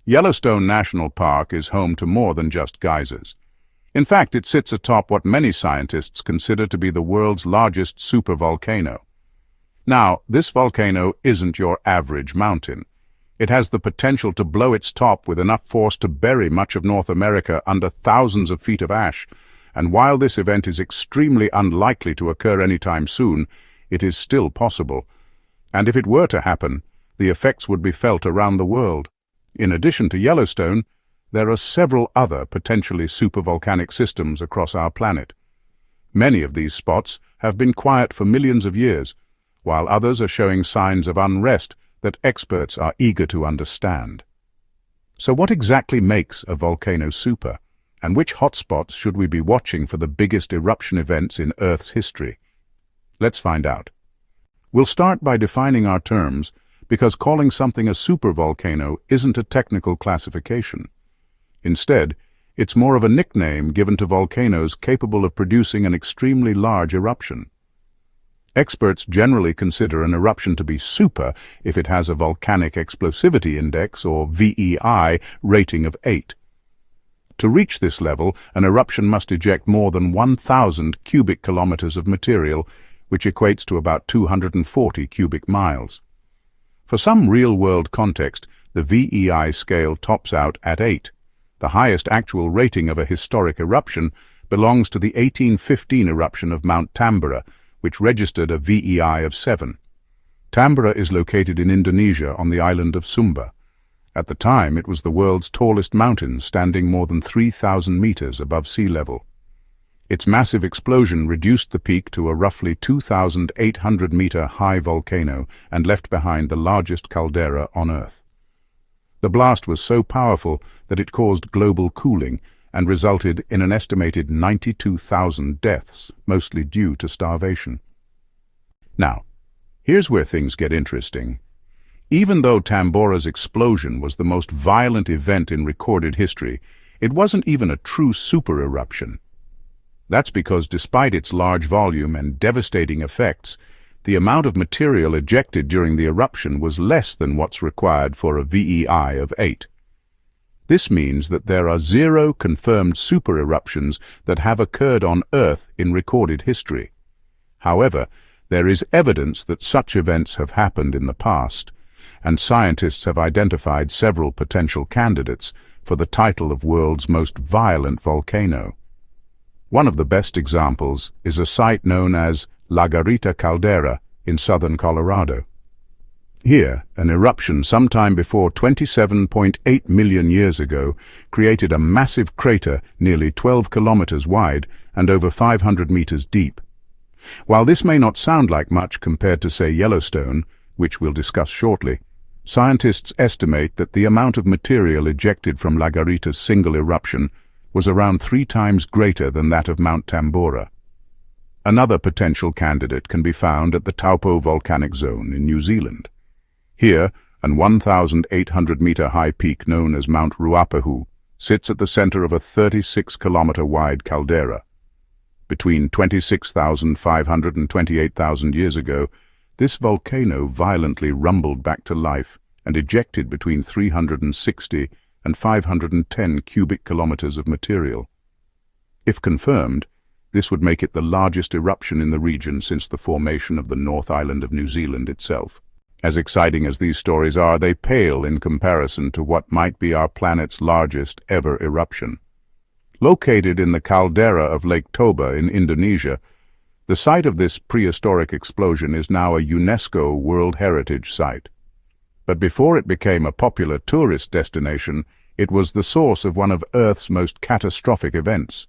Yellowstone National Park is home to more than just geysers. In fact, it sits atop what many scientists consider to be the world's largest supervolcano. Now, this volcano isn't your average mountain. It has the potential to blow its top with enough force to bury much of North America under thousands of feet of ash, and while this event is extremely unlikely to occur anytime soon, it is still possible. And if it were to happen, the effects would be felt around the world. In addition to Yellowstone, there are several other potentially supervolcanic systems across our planet. Many of these spots have been quiet for millions of years, while others are showing signs of unrest that experts are eager to understand. So what exactly makes a volcano super, and which hotspots should we be watching for the biggest eruption events in Earth's history? Let's find out. We'll start by defining our terms, because calling something a supervolcano isn't a technical classification. Instead, it's more of a nickname given to volcanoes capable of producing an extremely large eruption. Experts generally consider an eruption to be super if it has a volcanic explosivity index, or VEI, rating of 8. To reach this level, an eruption must eject more than 1,000 cubic kilometers of material, which equates to about 240 cubic miles. For some real-world context, the VEI scale tops out at 8. The highest actual rating of a historic eruption belongs to the 1815 eruption of Mount Tambora, which registered a VEI of 7. Tambora is located in Indonesia on the island of Sumba. At the time, it was the world's tallest mountain, standing more than 3,000 meters above sea level. Its massive explosion reduced the peak to a roughly 2,800-meter high volcano and left behind the largest caldera on Earth. The blast was so powerful that it caused global cooling and resulted in an estimated 92,000 deaths, mostly due to starvation. Now, here's where things get interesting. Even though Tambora's explosion was the most violent event in recorded history, it wasn't even a true super-eruption. That's because despite its large volume and devastating effects, the amount of material ejected during the eruption was less than what's required for a VEI of 8. This means that there are 0 confirmed super-eruptions that have occurred on Earth in recorded history. However, there is evidence that such events have happened in the past, and scientists have identified several potential candidates for the title of world's most violent volcano. One of the best examples is a site known as La Garita Caldera in southern Colorado. Here, an eruption sometime before 27.8 million years ago created a massive crater nearly 12 kilometers wide and over 500 meters deep. While this may not sound like much compared to, say, Yellowstone, which we'll discuss shortly, scientists estimate that the amount of material ejected from La Garita's single eruption was around 3 times greater than that of Mount Tambora. Another potential candidate can be found at the Taupo volcanic zone in New Zealand. Here, an 1,800-meter high peak known as Mount Ruapehu sits at the center of a 36-kilometer-wide caldera. Between 26,500 and 28,000 years ago, this volcano violently rumbled back to life and ejected between 360 and 510 cubic kilometers of material. If confirmed, this would make it the largest eruption in the region since the formation of the North Island of New Zealand itself. As exciting as these stories are, they pale in comparison to what might be our planet's largest ever eruption. Located in the caldera of Lake Toba in Indonesia, the site of this prehistoric explosion is now a UNESCO World Heritage Site. But before it became a popular tourist destination, it was the source of one of Earth's most catastrophic events.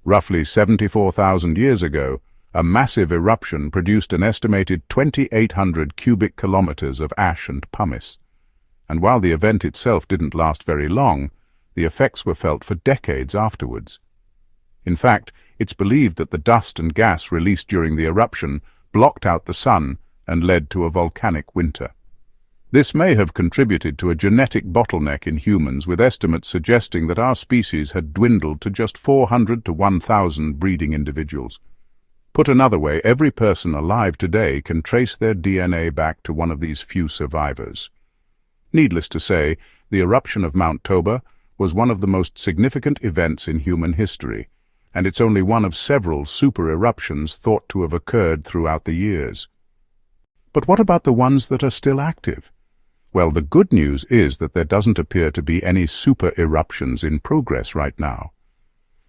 Roughly 74,000 years ago, a massive eruption produced an estimated 2,800 cubic kilometers of ash and pumice. And while the event itself didn't last very long, the effects were felt for decades afterwards. In fact, it's believed that the dust and gas released during the eruption blocked out the sun and led to a volcanic winter. This may have contributed to a genetic bottleneck in humans, with estimates suggesting that our species had dwindled to just 400 to 1,000 breeding individuals. Put another way, every person alive today can trace their DNA back to one of these few survivors. Needless to say, the eruption of Mount Toba was one of the most significant events in human history, and it's only one of several super eruptions thought to have occurred throughout the years. But what about the ones that are still active? Well, the good news is that there doesn't appear to be any super eruptions in progress right now.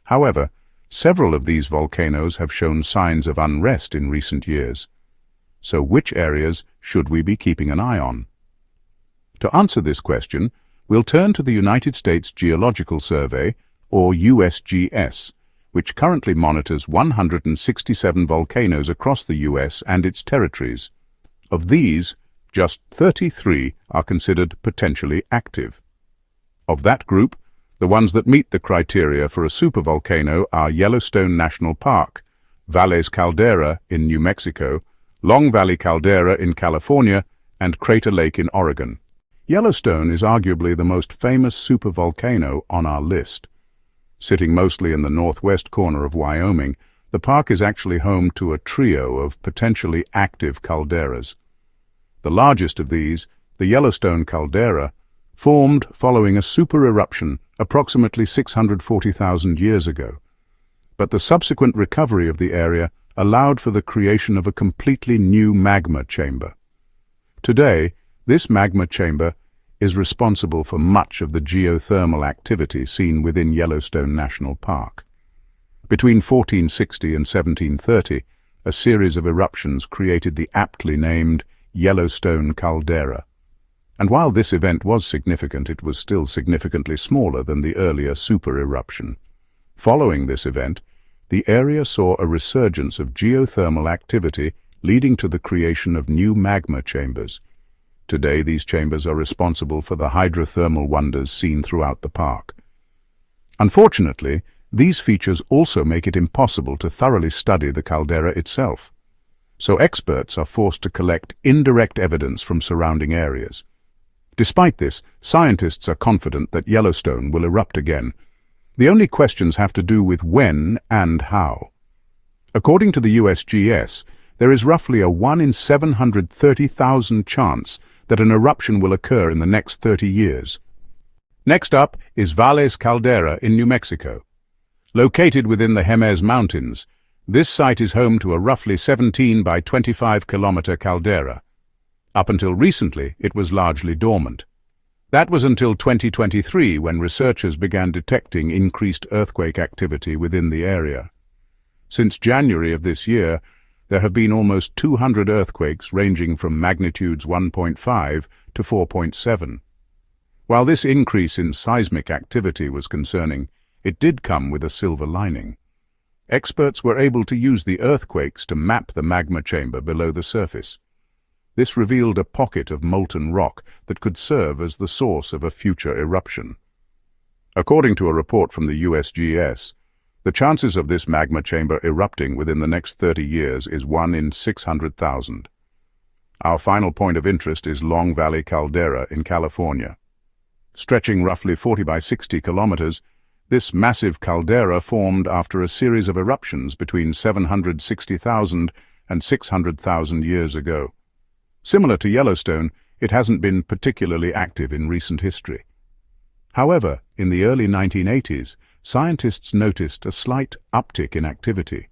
However, several of these volcanoes have shown signs of unrest in recent years. So which areas should we be keeping an eye on? To answer this question, we'll turn to the United States Geological Survey, or USGS, which currently monitors 167 volcanoes across the US and its territories. Of these, just 33 are considered potentially active. Of that group, the ones that meet the criteria for a supervolcano are Yellowstone National Park, Valles Caldera in New Mexico, Long Valley Caldera in California, and Crater Lake in Oregon. Yellowstone is arguably the most famous supervolcano on our list. Sitting mostly in the northwest corner of Wyoming, the park is actually home to a trio of potentially active calderas. The largest of these, the Yellowstone caldera, formed following a super eruption approximately 640,000 years ago. But the subsequent recovery of the area allowed for the creation of a completely new magma chamber. Today, this magma chamber is responsible for much of the geothermal activity seen within Yellowstone National Park. Between 1460 and 1730, a series of eruptions created the aptly named Yellowstone caldera. And while this event was significant, it was still significantly smaller than the earlier super eruption. Following this event, the area saw a resurgence of geothermal activity leading to the creation of new magma chambers. Today, these chambers are responsible for the hydrothermal wonders seen throughout the park. Unfortunately, these features also make it impossible to thoroughly study the caldera itself. So experts are forced to collect indirect evidence from surrounding areas. Despite this, scientists are confident that Yellowstone will erupt again. The only questions have to do with when and how. According to the USGS, there is roughly a 1 in 730,000 chance that an eruption will occur in the next 30 years. Next up is Valles Caldera in New Mexico. Located within the Jemez Mountains, this site is home to a roughly 17 by 25 kilometer caldera. Up until recently, it was largely dormant. That was until 2023 when researchers began detecting increased earthquake activity within the area. Since January of this year, there have been almost 200 earthquakes ranging from magnitudes 1.5 to 4.7. While this increase in seismic activity was concerning, it did come with a silver lining. Experts were able to use the earthquakes to map the magma chamber below the surface. This revealed a pocket of molten rock that could serve as the source of a future eruption. According to a report from the USGS, the chances of this magma chamber erupting within the next 30 years is 1 in 600,000. Our final point of interest is Long Valley Caldera in California. Stretching roughly 40 by 60 kilometers, this massive caldera formed after a series of eruptions between 760,000 and 600,000 years ago. Similar to Yellowstone, it hasn't been particularly active in recent history. However, in the early 1980s, scientists noticed a slight uptick in activity.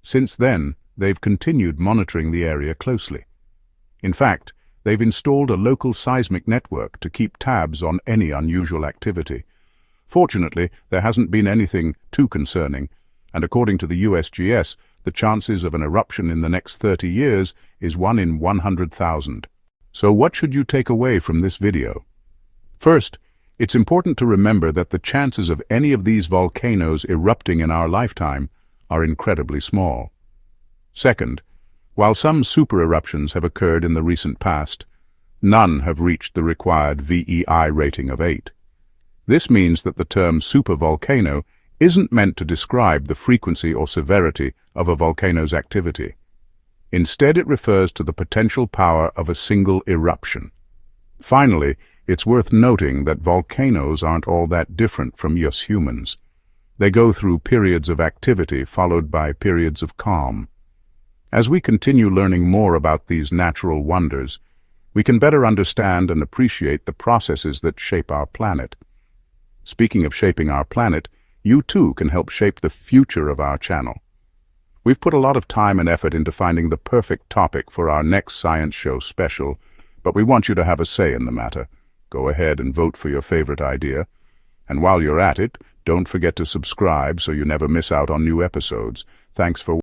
Since then, they've continued monitoring the area closely. In fact, they've installed a local seismic network to keep tabs on any unusual activity. Fortunately, there hasn't been anything too concerning, and according to the USGS, the chances of an eruption in the next 30 years is 1 in 100,000. So what should you take away from this video? First, it's important to remember that the chances of any of these volcanoes erupting in our lifetime are incredibly small. Second, while some super eruptions have occurred in the recent past, none have reached the required VEI rating of 8. This means that the term supervolcano isn't meant to describe the frequency or severity of a volcano's activity. Instead, it refers to the potential power of a single eruption. Finally, it's worth noting that volcanoes aren't all that different from us humans. They go through periods of activity followed by periods of calm. As we continue learning more about these natural wonders, we can better understand and appreciate the processes that shape our planet. Speaking of shaping our planet, you too can help shape the future of our channel. We've put a lot of time and effort into finding the perfect topic for our next Science Show special, but we want you to have a say in the matter. Go ahead and vote for your favorite idea. And while you're at it, don't forget to subscribe so you never miss out on new episodes. Thanks for